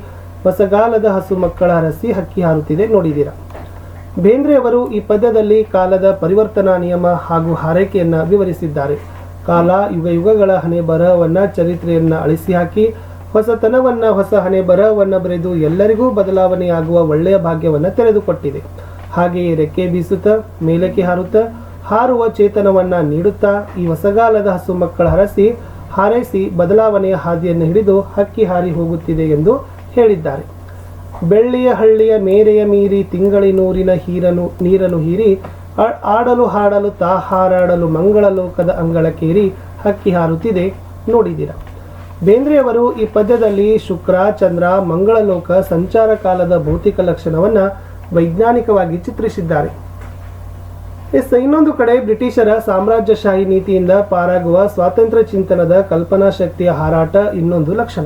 ಹೊಸಗಾಲದ ಹಸು ಮಕ್ಕಳ ಹರಸಿ ಹಕ್ಕಿ ಹಾರುತ್ತಿದೆ ನೋಡಿದ್ದೀರಾ. ಬೇಂದ್ರೆಯವರು ಈ ಪದ್ಯದಲ್ಲಿ ಕಾಲದ ಪರಿವರ್ತನಾ ನಿಯಮ ಹಾಗೂ ಹಾರೈಕೆಯನ್ನು ವಿವರಿಸಿದ್ದಾರೆ. ಕಾಲ ಯುಗ ಯುಗಗಳ ಹಣೆ ಬರಹವನ್ನು ಚರಿತ್ರೆಯನ್ನು ಅಳಿಸಿ ಹಾಕಿ ಹೊಸತನವನ್ನು ಹೊಸ ಹಣೆ ಬರಹವನ್ನು ಬರೆದು ಎಲ್ಲರಿಗೂ ಬದಲಾವಣೆಯಾಗುವ ಒಳ್ಳೆಯ ಭಾಗ್ಯವನ್ನು ತೆರೆದುಕೊಟ್ಟಿದೆ. ಹಾಗೆಯೇ ರೆಕ್ಕೆ ಬೀಸುತ್ತಾ ಮೇಲಕ್ಕೆ ಹಾರುತ್ತಾ ಹಾರುವ ಚೇತನವನ್ನು ನೀಡುತ್ತಾ ಈ ಹೊಸಗಾಲದ ಹಸು ಮಕ್ಕಳ ಹರಸಿ ಹಾರೈಸಿ ಬದಲಾವಣೆಯ ಹಾದಿಯನ್ನು ಹಿಡಿದು ಹಕ್ಕಿ ಹಾರಿ ಹೋಗುತ್ತಿದೆ ಎಂದು ಹೇಳಿದ್ದಾರೆ. ಬೆಳ್ಳಿಯ ಹಳ್ಳಿಯ ಮೇರೆಯ ಮೀರಿ ತಿಂಗಳಿನೂರಿನ ನೀರನ್ನು ಹೀರಿ ಆಡಲು ಹಾಡಲು ತಾ ಹಾರಾಡಲು ಮಂಗಳ ಲೋಕದ ಅಂಗಳಕ್ಕೇರಿ ಹಕ್ಕಿ ಹಾರುತ್ತಿದೆ ನೋಡಿದ್ದೀರಾ. ಬೇಂದ್ರೆಯವರು ಈ ಪದ್ಯದಲ್ಲಿ ಶುಕ್ರ ಚಂದ್ರ ಮಂಗಳ ಲೋಕ ಸಂಚಾರ ಕಾಲದ ಭೌತಿಕ ಲಕ್ಷಣವನ್ನು ವೈಜ್ಞಾನಿಕವಾಗಿ ಚಿತ್ರಿಸಿದ್ದಾರೆ. ಇನ್ನೊಂದು ಕಡೆ ಬ್ರಿಟಿಷರ ಸಾಮ್ರಾಜ್ಯಶಾಹಿ ನೀತಿಯಿಂದ ಪಾರಾಗುವ ಸ್ವಾತಂತ್ರ್ಯ ಚಿಂತನದ ಕಲ್ಪನಾ ಶಕ್ತಿಯ ಹಾರಾಟ ಇನ್ನೊಂದು ಲಕ್ಷಣ.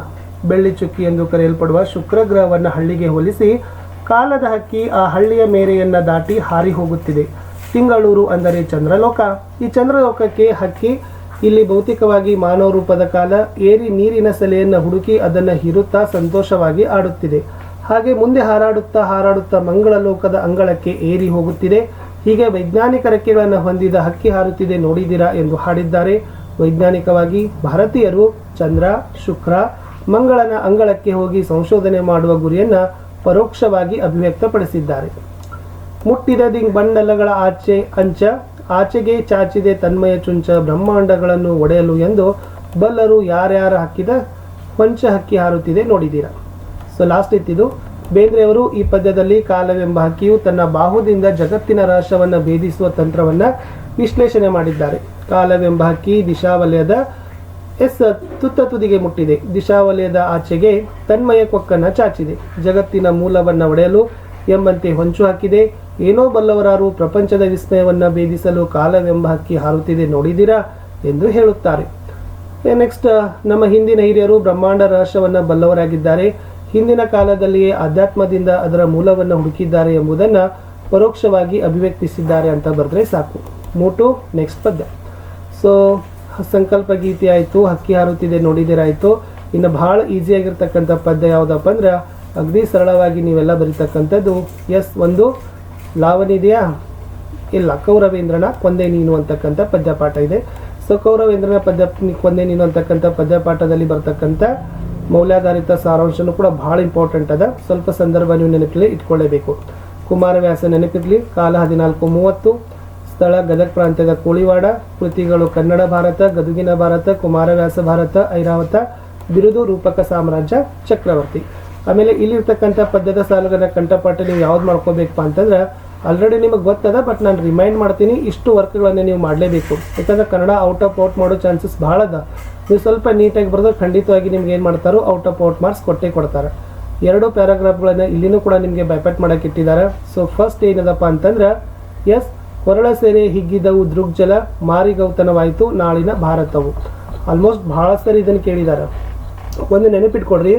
ಬೆಳ್ಳಿ ಚುಕ್ಕಿ ಎಂದು ಕರೆಯಲ್ಪಡುವ ಶುಕ್ರ ಗ್ರಹವನ್ನು ಹಳ್ಳಿಗೆ ಹೋಲಿಸಿ ಕಾಲದ ಹಕ್ಕಿ ಆ ಹಳ್ಳಿಯ ಮೇರೆಯನ್ನು ದಾಟಿ ಹಾರಿ ಹೋಗುತ್ತಿದೆ. ತಿಂಗಳೂರು ಅಂದರೆ ಚಂದ್ರಲೋಕ. ಈ ಚಂದ್ರಲೋಕಕ್ಕೆ ಹಕ್ಕಿ ಇಲ್ಲಿ ಭೌತಿಕವಾಗಿ ಮಾನವ ರೂಪದ ಕಾಲ ಏರಿ ನೀರಿನ ಸೆಲೆಯನ್ನು ಹುಡುಕಿ ಅದನ್ನು ಹೀರುತ್ತಾ ಸಂತೋಷವಾಗಿ ಆಡುತ್ತಿದೆ. ಹಾಗೆ ಮುಂದೆ ಹಾರಾಡುತ್ತಾ ಹಾರಾಡುತ್ತಾ ಮಂಗಳ ಲೋಕದ ಅಂಗಳಕ್ಕೆ ಏರಿ ಹೋಗುತ್ತಿದೆ. ಹೀಗೆ ವೈಜ್ಞಾನಿಕ ರೆಕ್ಕೆಗಳನ್ನು ಹೊಂದಿದ ಹಕ್ಕಿ ಹಾರುತ್ತಿದೆ ನೋಡಿದ್ದೀರಾ ಎಂದು ಹಾಡಿದ್ದಾರೆ. ವೈಜ್ಞಾನಿಕವಾಗಿ ಭಾರತೀಯರು ಚಂದ್ರ ಶುಕ್ರ ಮಂಗಳನ ಅಂಗಳಕ್ಕೆ ಹೋಗಿ ಸಂಶೋಧನೆ ಮಾಡುವ ಗುರಿಯನ್ನು ಪರೋಕ್ಷವಾಗಿ ಅಭಿವ್ಯಕ್ತಪಡಿಸಿದ್ದಾರೆ. ಮುಟ್ಟಿದ ಬಂಡಲಗಳ ಆಚೆಗೆ ಚಾಚಿದೆ ತನ್ಮಯ ಚುಂಚ ಬ್ರಹ್ಮಾಂಡಗಳನ್ನು ಒಡೆಯಲು ಎಂದು ಬಲ್ಲರು ಯಾರ್ಯಾರ ಹಾಕಿದ ಕೊಂಚ ಹಕ್ಕಿ ಹಾರುತ್ತಿದೆ ನೋಡಿದ್ದೀರಾ. So last ಇತ್ತಿದು. ಬೇಂದ್ರೆಯವರು ಈ ಪದ್ಯದಲ್ಲಿ ಕಾಲವೆಂಬ ಹಕ್ಕಿಯು ತನ್ನ ಬಾಹುದಿಂದ ಜಗತ್ತಿನ ರಹಸ್ಯವನ್ನು ಭೇದಿಸುವ ತಂತ್ರವನ್ನು ವಿಶ್ಲೇಷಣೆ ಮಾಡಿದ್ದಾರೆ. ಕಾಲವೆಂಬ ಹಕ್ಕಿ ದಿಶಾವಲಯದ ತುತ್ತ ತುದಿಗೆ ಮುಟ್ಟಿದೆ. ದಿಶಾವಲಯದ ಆಚೆಗೆ ತನ್ಮಯ ಕೊಕ್ಕನ್ನು ಚಾಚಿದೆ. ಜಗತ್ತಿನ ಮೂಲವನ್ನು ಒಡೆಯಲು ಎಂಬಂತೆ ಹೊಂಚು ಹಾಕಿದೆ. ಏನೋ ಬಲ್ಲವರಾರು ಪ್ರಪಂಚದ ವಿಸ್ಮಯವನ್ನು ಭೇದಿಸಲು ಕಾಲವೆಂಬ ಹಕ್ಕಿ ಹಾರುತ್ತಿದೆ ನೋಡಿದ್ದೀರಾ ಎಂದು ಹೇಳುತ್ತಾರೆ. ನೆಕ್ಸ್ಟ್, ನಮ್ಮ ಹಿಂದಿನ ಹಿರಿಯರು ಬ್ರಹ್ಮಾಂಡ ರಹಸ್ಯವನ್ನು ಬಲ್ಲವರಾಗಿದ್ದಾರೆ. ಹಿಂದಿನ ಕಾಲದಲ್ಲಿಯೇ ಆಧ್ಯಾತ್ಮದಿಂದ ಅದರ ಮೂಲವನ್ನು ಹುಡುಕಿದ್ದಾರೆ ಎಂಬುದನ್ನು ಪರೋಕ್ಷವಾಗಿ ಅಭಿವ್ಯಕ್ತಿಸಿದ್ದಾರೆ ಅಂತ ಬರೆದ್ರೆ ಸಾಕು. ಮೂಟು ನೆಕ್ಸ್ಟ್ ಪದ್ಯ. ಸೊ ಸಂಕಲ್ಪ ಗೀತೆ ಆಯಿತು, ಹಕ್ಕಿ ಹಾರುತ್ತಿದೆ ನೋಡಿದಿರಾಯಿತು. ಇನ್ನು ಭಾಳ ಈಸಿಯಾಗಿರ್ತಕ್ಕಂಥ ಪದ್ಯ ಯಾವುದಪ್ಪ ಅಂದ್ರೆ ಅಗದಿ ಸರಳವಾಗಿ ನೀವೆಲ್ಲ ಬರೀತಕ್ಕಂಥದ್ದು ಒಂದು ಲಾವಣಿ ಇದೆಯಾ? ಇಲ್ಲ, ಕೌರವೇಂದ್ರನ ಕೊಂದೆ ನೀನು ಅಂತಕ್ಕಂಥ ಪದ್ಯಪಾಠ ಇದೆ. ಸೊ ಕೌರವೇಂದ್ರನ ಕೊಂದೆ ನೀನು ಅಂತಕ್ಕಂಥ ಪದ್ಯಪಾಠದಲ್ಲಿ ಬರ್ತಕ್ಕಂಥ ಮೌಲ್ಯಾಧಾರಿತ ಸಾರಾಂಶನೂ ಕೂಡ ಭಾಳ ಇಂಪಾರ್ಟೆಂಟ್ ಅದ. ಸ್ವಲ್ಪ ಸಂದರ್ಭ ನೀವು ನೆನಪಲ್ಲಿ ಇಟ್ಕೊಳ್ಳೇಬೇಕು. ಕುಮಾರವ್ಯಾಸ ನೆನಪಿರಲಿ. ಕಾಲ 1430. ಸ್ಥಳ ಗದಗ ಪ್ರಾಂತ್ಯದ ಕೋಳಿವಾಡ. ಕೃತಿಗಳು ಕನ್ನಡ ಭಾರತ, ಗದುಗಿನ ಭಾರತ, ಕುಮಾರವ್ಯಾಸ ಭಾರತ, ಐರಾವತ. ಬಿರುದು ರೂಪಕ ಸಾಮ್ರಾಜ್ಯ, ಚಕ್ರವರ್ತಿ. ಆಮೇಲೆ ಇಲ್ಲಿರ್ತಕ್ಕಂಥ ಪದ್ಯದ ಸಾಲುಗಳ ಕಂಠಪಾಠ ನೀವು ಯಾವ್ದು ಮಾಡ್ಕೋಬೇಕಪ್ಪ ಅಂತಂದ್ರೆ ಆಲ್ರೆಡಿ ನಿಮಗೆ ಗೊತ್ತದ, ಬಟ್ ನಾನು ರಿಮೈಂಡ್ ಮಾಡ್ತೀನಿ. ಇಷ್ಟು ವರ್ಕ್ಗಳನ್ನು ನೀವು ಮಾಡಲೇಬೇಕು. ಯಾಕಂದ್ರೆ ಕನ್ನಡ ಔಟ್ ಆಫ್ ಔಟ್ ಮಾಡೋ ಚಾನ್ಸಸ್ ಭಾಳ ಅದ. ನೀವು ಸ್ವಲ್ಪ ನೀಟಾಗಿ ಬರೆದು ಖಂಡಿತವಾಗಿ ನಿಮ್ಗೆ ಏನು ಮಾಡ್ತಾರೋ ಔಟ್ ಆಫ್ ಔಟ್ ಮಾರ್ಕ್ಸ್ ಕೊಟ್ಟೇ ಕೊಡ್ತಾರೆ. 2 ಪ್ಯಾರಾಗ್ರಾಫ್ಗಳನ್ನು ಇಲ್ಲಿನೂ ಕೂಡ ನಿಮಗೆ ಬೈಪಟ್ ಮಾಡೋಕೆ ಇಟ್ಟಿದ್ದಾರೆ. ಸೊ ಫಸ್ಟ್ ಏನದಪ್ಪ ಅಂತಂದ್ರೆ ಕೊರಳ ಸೇರೆ ಹಿಗ್ಗಿದವು ದೃಗ್ಜಲ ಮಾರಿಗೌತನವಾಯಿತು ನಾಳಿನ ಭಾರತವು. ಆಲ್ಮೋಸ್ಟ್ ಭಾಳ ಸರಿ ಇದನ್ನು ಕೇಳಿದ್ದಾರೆ. ಒಂದು ನೆನಪಿಟ್ಕೊಡ್ರಿ,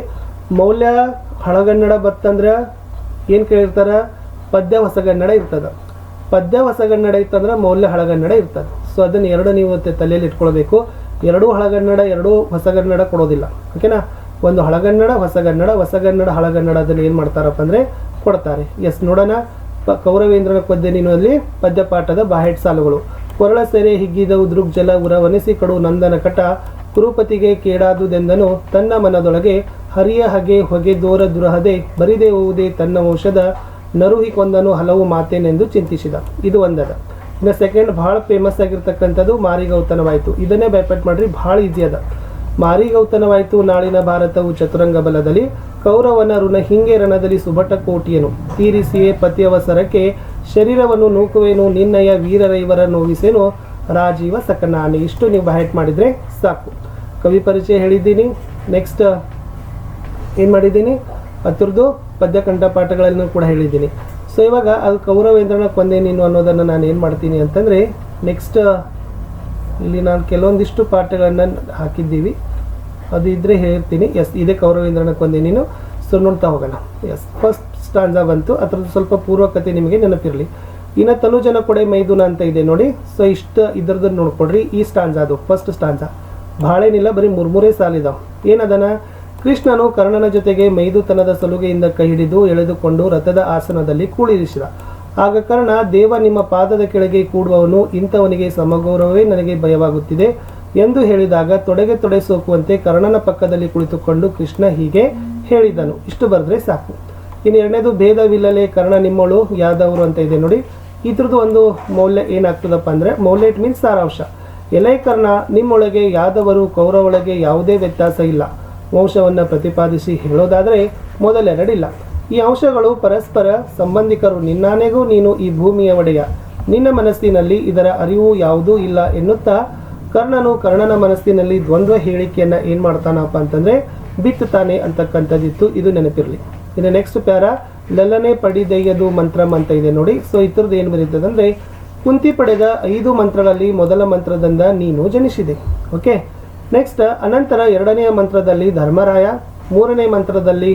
ಮೌಲ್ಯ ಹಳಗನ್ನಡ ಬತ್ತಂದ್ರೆ ಏನು ಕೇಳಿರ್ತಾರೆ? ಪದ್ಯ ಹೊಸಗನ್ನಡ ಇರ್ತದೆ. ಪದ್ಯ ಹೊಸಗನ್ನಡ ಇತ್ತಂದ್ರೆ ಮೌಲ್ಯ ಹಳಗನ್ನಡ ಇರ್ತದೆ. ಸೊ ಅದನ್ನು ಎರಡು ನೀವು ತಲೆಯಲ್ಲಿ ಇಟ್ಕೊಳ್ಬೇಕು. 2 ಹಳಗನ್ನಡ 2 ಹೊಸಗನ್ನಡ ಕೊಡೋದಿಲ್ಲ. ಓಕೆನಾ? ಒಂದು ಹಳಗನ್ನಡ ಹೊಸಗನ್ನಡ ಹಳಗನ್ನಡ ಅದನ್ನು ಏನು ಮಾಡ್ತಾರಪ್ಪ ಅಂದರೆ ಕೊಡ್ತಾರೆ. ನೋಡೋಣ. ಕೌರವೇಂದ್ರನ ಕೊಂದೆ ನೀನು ಅಲ್ಲಿ ಪದ್ಯಪಾಠದ ಬಾಹೆಟ್ ಸಾಲುಗಳು. ಕೊರಳ ಸೆರೆ ಹಿಗ್ಗಿದವು ದೃಗ್ಜಲ ಉರವನಿಸಿ ಕಡು ನಂದನ ಕಟ ಕುರುಪತಿಗೆ ಕೇಡಾದುದೆಂದನು ತನ್ನ ಮನದೊಳಗೆ ಹರಿಯ ಹಗೆ ಹೊಗೆ ದೋರ ದುರಹದೆ ಬರಿದೆ ಹೋವುದೇ ತನ್ನ ವಂಶದ ನರುಹಿ ಕೊಂದನು ಹಲವು ಮಾತೇನೆಂದು ಚಿಂತಿಸಿದ. ಇದು ಒಂದದ. ಇನ್ನು ಸೆಕೆಂಡ್ ಭಾಳ ಫೇಮಸ್ ಆಗಿರ್ತಕ್ಕಂಥದ್ದು ಮಾರಿಗೌತನವಾಯಿತು. ಇದನ್ನೇ ಬೈಪಟ್ ಮಾಡ್ರಿ, ಭಾಳ ಈಸಿ ಅದ. ಮಾರಿಗೌತನವಾಯಿತು ನಾಳಿನ ಭಾರತವು ಚತುರಂಗ ಬಲದಲ್ಲಿ, ಕೌರವನ ಋಣ ಹಿಂಗೆ ರಣದಲ್ಲಿ ಸುಭಟ ಕೋಟಿಯನು, ತೀರಿಸಿಯೇ ಪತಿಯವಸರಕ್ಕೆ ಶರೀರವನ್ನು ನೂಕುವೇನು, ನಿನ್ನಯ ವೀರರೈವರ ನೋವಿಸೇನು, ರಾಜೀವ ಸಕನಾನಿ. ಇಷ್ಟು ನೀವು ಬೈಹೆಟ್ ಮಾಡಿದರೆ ಸಾಕು. ಕವಿ ಪರಿಚಯ ಹೇಳಿದ್ದೀನಿ. ನೆಕ್ಸ್ಟ್ ಏನು ಮಾಡಿದ್ದೀನಿ, ಅದ್ರದ್ದು ಪದ್ಯ ಕಂಠಪಾಠಗಳನ್ನು ಕೂಡ ಹೇಳಿದ್ದೀನಿ. ಸೊ ಇವಾಗ ಅದು ಕೌರವೇಂದ್ರನ ಕೊಂದೆ ನೀನು ಅನ್ನೋದನ್ನು ನಾನು ಏನು ಮಾಡ್ತೀನಿ ಅಂತಂದರೆ, ನೆಕ್ಸ್ಟ್ ಇಲ್ಲಿ ನಾನು ಕೆಲವೊಂದಿಷ್ಟು ಪಾಠಗಳನ್ನು ಹಾಕಿದ್ದೀವಿ, ಅದು ಇದ್ದರೆ ಹೇಳ್ತೀನಿ. ಎಸ್, ಇದೇ ಕೌರವೇಂದ್ರನ ಕೊಂದೆ ನೀನು. ಸೊ ನೋಡ್ತಾ ಹೋಗೋಣ. ಎಸ್, ಫಸ್ಟ್ ಸ್ಟಾಂಜಾ ಬಂತು, ಅದರದ್ದು ಸ್ವಲ್ಪ ಪೂರ್ವಕತೆ ನಿಮಗೆ ನೆನಪಿರಲಿ. ಇನ್ನು ತನುಜನ ಕೊಡೆ ಮೈದುನ ಅಂತ ಇದೆ ನೋಡಿ. ಸೊ ಇಷ್ಟು ಇದರದ್ದು ನೋಡ್ಕೊಡ್ರಿ. ಈ ಸ್ಟಾಂಜಾ ಅದು ಫಸ್ಟ್ ಸ್ಟಾಂಜಾ, ಭಾಳೇನಿಲ್ಲ, ಬರೀ ಮೂರೇ ಸಾಲಿದಾವೆ. ಏನದನ, ಕೃಷ್ಣನು ಕರ್ಣನ ಜೊತೆಗೆ ಮೈದುತನದ ಸಲುಗೆಯಿಂದ ಕೈ ಹಿಡಿದು ಎಳೆದುಕೊಂಡು ರಥದ ಆಸನದಲ್ಲಿ ಕೂಳಿರಿಸಿದ. ಆಗ ಕರ್ಣ, ದೇವ ನಿಮ್ಮ ಪಾದದ ಕೆಳಗೆ ಕೂಡುವವನು, ಇಂಥವನಿಗೆ ಸಮಗೌರವವೇ ನನಗೆ ಭಯವಾಗುತ್ತಿದೆ ಎಂದು ಹೇಳಿದಾಗ ತೊಡೆಗೆ ತೊಡೆ ಸೋಕುವಂತೆ ಕರ್ಣನ ಪಕ್ಕದಲ್ಲಿ ಕುಳಿತುಕೊಂಡು ಕೃಷ್ಣ ಹೀಗೆ ಹೇಳಿದನು. ಇಷ್ಟು ಬರೆದ್ರೆ ಸಾಕು. ಇನ್ನು ಎರಡನೇದು, ಭೇದವಿಲ್ಲಲೆ ಕರ್ಣ ನಿಮ್ಮಳು ಯಾದವರು ಅಂತ ಇದೆ ನೋಡಿ. ಇದ್ರದ್ದು ಒಂದು ಮೌಲ್ಯ ಏನಾಗ್ತದಪ್ಪ ಅಂದರೆ, ಮೌಲ್ಯ ಇಟ್ ಮೀನ್ಸ್ ಸಾರಾಂಶ. ಎಲೈ ಕರ್ಣ, ನಿಮ್ಮೊಳಗೆ ಯಾದವರು ಕೌರವೊಳಗೆ ಯಾವುದೇ ವ್ಯತ್ಯಾಸ ಇಲ್ಲ. ವಂಶವನ್ನು ಪ್ರತಿಪಾದಿಸಿ ಹೇಳೋದಾದರೆ ಮೊದಲೆರಡಿಲ್ಲ. ಈ ಅಂಶಗಳು ಪರಸ್ಪರ ಸಂಬಂಧಿಕರು. ನಿನ್ನಾನೆಗೂ ನೀನು ಈ ಭೂಮಿಯ ಒಡೆಯ, ನಿನ್ನ ಮನಸ್ಸಿನಲ್ಲಿ ಇದರ ಅರಿವು ಯಾವುದೂ ಇಲ್ಲ ಎನ್ನುತ್ತಾ ಕರ್ಣನು ಕರ್ಣನ ಮನಸ್ಸಿನಲ್ಲಿ ದ್ವಂದ್ವ ಹೇಳಿಕೆಯನ್ನು ಏನು ಮಾಡ್ತಾನಪ್ಪ ಅಂತಂದರೆ ಬಿತ್ತುತ್ತಾನೆ ಅಂತಕ್ಕಂಥದ್ದಿತ್ತು. ಇದು ನೆನಪಿರಲಿ. ಇನ್ನು ನೆಕ್ಸ್ಟ್ ಪ್ಯಾರ, ಲಲ್ಲನೆ ಪಡಿದೆಯ್ಯದು ಮಂತ್ರಂ ಅಂತ ಇದೆ ನೋಡಿ. ಸೊ ಇದ್ರದ್ದು ಏನು ಬರೀತದಂದರೆ, ಕುಂತಿ ಪಡೆದ 5 ಮಂತ್ರಗಳಲ್ಲಿ ಮೊದಲ ಮಂತ್ರದಿಂದ ನೀನು ಜನಿಸಿದೆ. ಓಕೆ. ನೆಕ್ಸ್ಟ್ ಅನಂತರ 2ನೇ ಮಂತ್ರದಲ್ಲಿ ಧರ್ಮರಾಯ, 3ನೇ ಮಂತ್ರದಲ್ಲಿ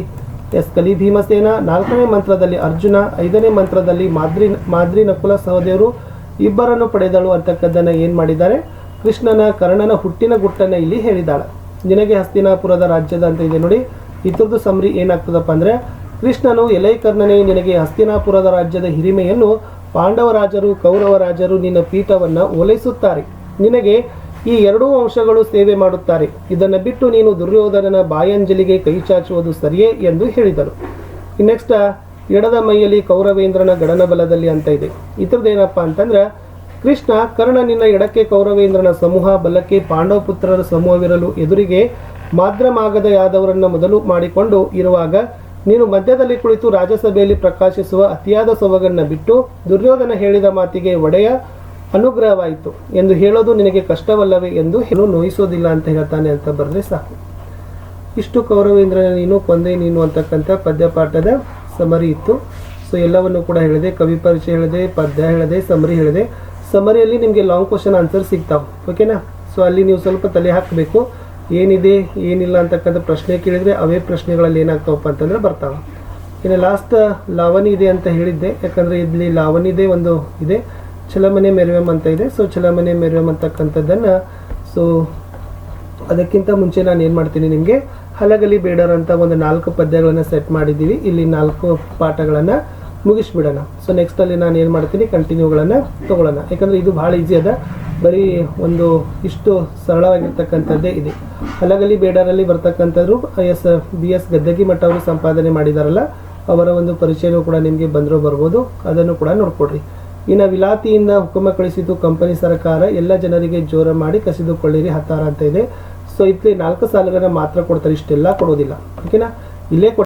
ಕಲಿ ಭೀಮಸೇನ, 4ನೇ ಮಂತ್ರದಲ್ಲಿ ಅರ್ಜುನ, 5ನೇ ಮಂತ್ರದಲ್ಲಿ ಮಾದ್ರಿ ನಕುಲ ಸಹೋದರರು ಇಬ್ಬರನ್ನು ಪಡೆದಳು ಅಂತಕ್ಕದ್ದನ್ನು ಏನು ಮಾಡಿದ್ದಾರೆ, ಕೃಷ್ಣನ ಕರ್ಣನ ಹುಟ್ಟಿನ ಗುಟ್ಟನ್ನು ಇಲ್ಲಿ ಹೇಳಿದಾಳೆ. ನಿನಗೆ ಹಸ್ತಿನಾಪುರದ ರಾಜ್ಯದ ಅಂತ ಇದೆ ನೋಡಿ. ಇದ್ರದ್ದು ಸಮರಿ ಏನಾಗ್ತದಪ್ಪ ಅಂದರೆ, ಕೃಷ್ಣನು ಎಲೈ ಕರ್ಣನೇ, ನಿನಗೆ ಹಸ್ತಿನಾಪುರದ ರಾಜ್ಯದ ಹಿರಿಮೆಯನ್ನು ಪಾಂಡವ ರಾಜರು ಕೌರವ ರಾಜರು ನಿನ್ನ ಪೀಠವನ್ನು ಓಲೈಸುತ್ತಾರೆ. ನಿನಗೆ ಈ ಎರಡೂ ಅಂಶಗಳು ಸೇವೆ ಮಾಡುತ್ತಾರೆ. ಇದನ್ನು ಬಿಟ್ಟು ನೀನು ದುರ್ಯೋಧನನ ಬಾಯಂಜಲಿಗೆ ಕೈ ಚಾಚುವುದು ಸರಿಯೇ ಎಂದು ಹೇಳಿದರು. ನೆಕ್ಸ್ಟ್, ಎಡದ ಮೈಯಲ್ಲಿ ಕೌರವೇಂದ್ರನ ಗಡನ ಬಲದಲ್ಲಿ ಅಂತ ಇದೆ. ಇದ್ರದ್ದೇನಪ್ಪ ಅಂತಂದ್ರೆ, ಕೃಷ್ಣ ಕರ್ಣ ನಿನ್ನ ಎಡಕ್ಕೆ ಕೌರವೇಂದ್ರನ ಸಮೂಹ, ಬಲಕ್ಕೆ ಪಾಂಡವ ಪುತ್ರರ ಸಮೂಹವಿರಲು ಎದುರಿಗೆ ಮಾದ್ರಮಾಗದ ಯಾದವರನ್ನು ಮೊದಲು ಮಾಡಿಕೊಂಡು ಇರುವಾಗ ನೀನು ಮಧ್ಯದಲ್ಲಿ ಕುಳಿತು ರಾಜಸಭೆಯಲ್ಲಿ ಪ್ರಕಾಶಿಸುವ ಅತಿಯಾದ ಸೊಬಗನ್ನು ಬಿಟ್ಟು ದುರ್ಯೋಧನ ಹೇಳಿದ ಮಾತಿಗೆ ಒಡೆಯ ಅನುಗ್ರಹವಾಯಿತು ಎಂದು ಹೇಳೋದು ನಿನಗೆ ಕಷ್ಟವಲ್ಲವೇ ಎಂದು ಹೇಳು ನೋಯಿಸೋದಿಲ್ಲ ಅಂತ ಹೇಳ್ತಾನೆ ಅಂತ ಬರೆದ್ರೆ ಸಾಕು. ಇಷ್ಟು ಕೌರವೇಂದ್ರನ ನೀನು ಕೊಂದೆ ನೀನು ಅಂತಕ್ಕಂಥ ಪದ್ಯಪಾಠದ ಸಮರಿ ಇತ್ತು. ಸೊ ಎಲ್ಲವನ್ನು ಕೂಡ ಹೇಳಿದೆ, ಕವಿ ಪರಿಚಯ ಹೇಳಿದೆ, ಪದ್ಯ ಹೇಳಿದೆ, ಸಮರಿ ಹೇಳಿದೆ. ಸಮರಿಯಲ್ಲಿ ನಿಮಗೆ ಲಾಂಗ್ ಕ್ವಶನ್ ಆನ್ಸರ್ ಸಿಗ್ತಾವೆ. ಓಕೆನಾ. ಸೊ ಅಲ್ಲಿ ನೀವು ಸ್ವಲ್ಪ ತಲೆ ಹಾಕಬೇಕು, ಏನಿದೆ ಏನಿಲ್ಲ ಅಂತಕ್ಕಂಥ ಪ್ರಶ್ನೆ ಕೇಳಿದರೆ ಅವೇ ಪ್ರಶ್ನೆಗಳಲ್ಲಿ ಏನಾಗ್ತಾವಪ್ಪ ಅಂತಂದ್ರೆ ಬರ್ತಾವೆ. ಇನ್ನು ಲಾಸ್ಟ್ ಲಾವಣಿ ಇದೆ ಅಂತ ಹೇಳಿದ್ದೆ, ಯಾಕಂದರೆ ಇಲ್ಲಿ ಲಾವಣಿದೇ ಒಂದು ಇದೆ, ಚಲಮನೆ ಮೆರುವೆಮ್ ಅಂತ ಇದೆ. ಸೊ ಚಲಮನೆ ಮೆರುವೆಮ್ ಅಂತಕ್ಕಂಥದ್ದನ್ನು, ಸೊ ಅದಕ್ಕಿಂತ ಮುಂಚೆ ನಾನು ಏನು ಮಾಡ್ತೀನಿ, ನಿಮಗೆ ಹಲಗಲಿ ಬೇಡರ್ ಅಂತ ಒಂದು 4 ಪದ್ಯಗಳನ್ನು ಸೆಟ್ ಮಾಡಿದ್ದೀವಿ. ಇಲ್ಲಿ 4 ಪಾಠಗಳನ್ನು ಮುಗಿಸ್ಬಿಡೋಣ. ಸೊ ನೆಕ್ಸ್ಟಲ್ಲಿ ನಾನು ಏನು ಮಾಡ್ತೀನಿ, ಕಂಟಿನ್ಯೂಗಳನ್ನು ತೊಗೊಳ್ಳೋಣ. ಯಾಕಂದರೆ ಇದು ಭಾಳ ಈಸಿ ಅದ, ಬರೀ ಒಂದು ಇಷ್ಟು ಸರಳವಾಗಿರ್ತಕ್ಕಂಥದ್ದೇ ಇದೆ. ಹಲಗಲಿ ಬೇಡರಲ್ಲಿ ಬರ್ತಕ್ಕಂಥದ್ದು BS ಗದ್ದಗಿ ಮಠ ಅವರು ಸಂಪಾದನೆ ಮಾಡಿದಾರಲ್ಲ, ಅವರ ಒಂದು ಪರಿಚಯನೂ ಕೂಡ ನಿಮಗೆ ಬಂದರೂ ಬರ್ಬೋದು, ಅದನ್ನು ಕೂಡ ನೋಡ್ಕೊಡ್ರಿ. ಇನ್ನು ವಿಲಾತಿಯಿಂದ ಹುಕುಮ ಕಳಿಸಿದ್ದು ಕಂಪನಿ ಸರ್ಕಾರ, ಎಲ್ಲ ಜನರಿಗೆ ಜೋರ ಮಾಡಿ ಕಸಿದುಕೊಳ್ಳಿರಿ ಹತ್ತಾರ ಅಂತ ಇದೆ. ಸೊ ಇಲ್ಲಿ 4 ಸಾಲುಗಳನ್ನ ಮಾತ್ರ ಕೊಡ್ತಾರೆ, ಇಷ್ಟೆಲ್ಲ ಕೊಡೋದಿಲ್ಲ. ಓಕೆನಾ. ಇಲ್ಲೇ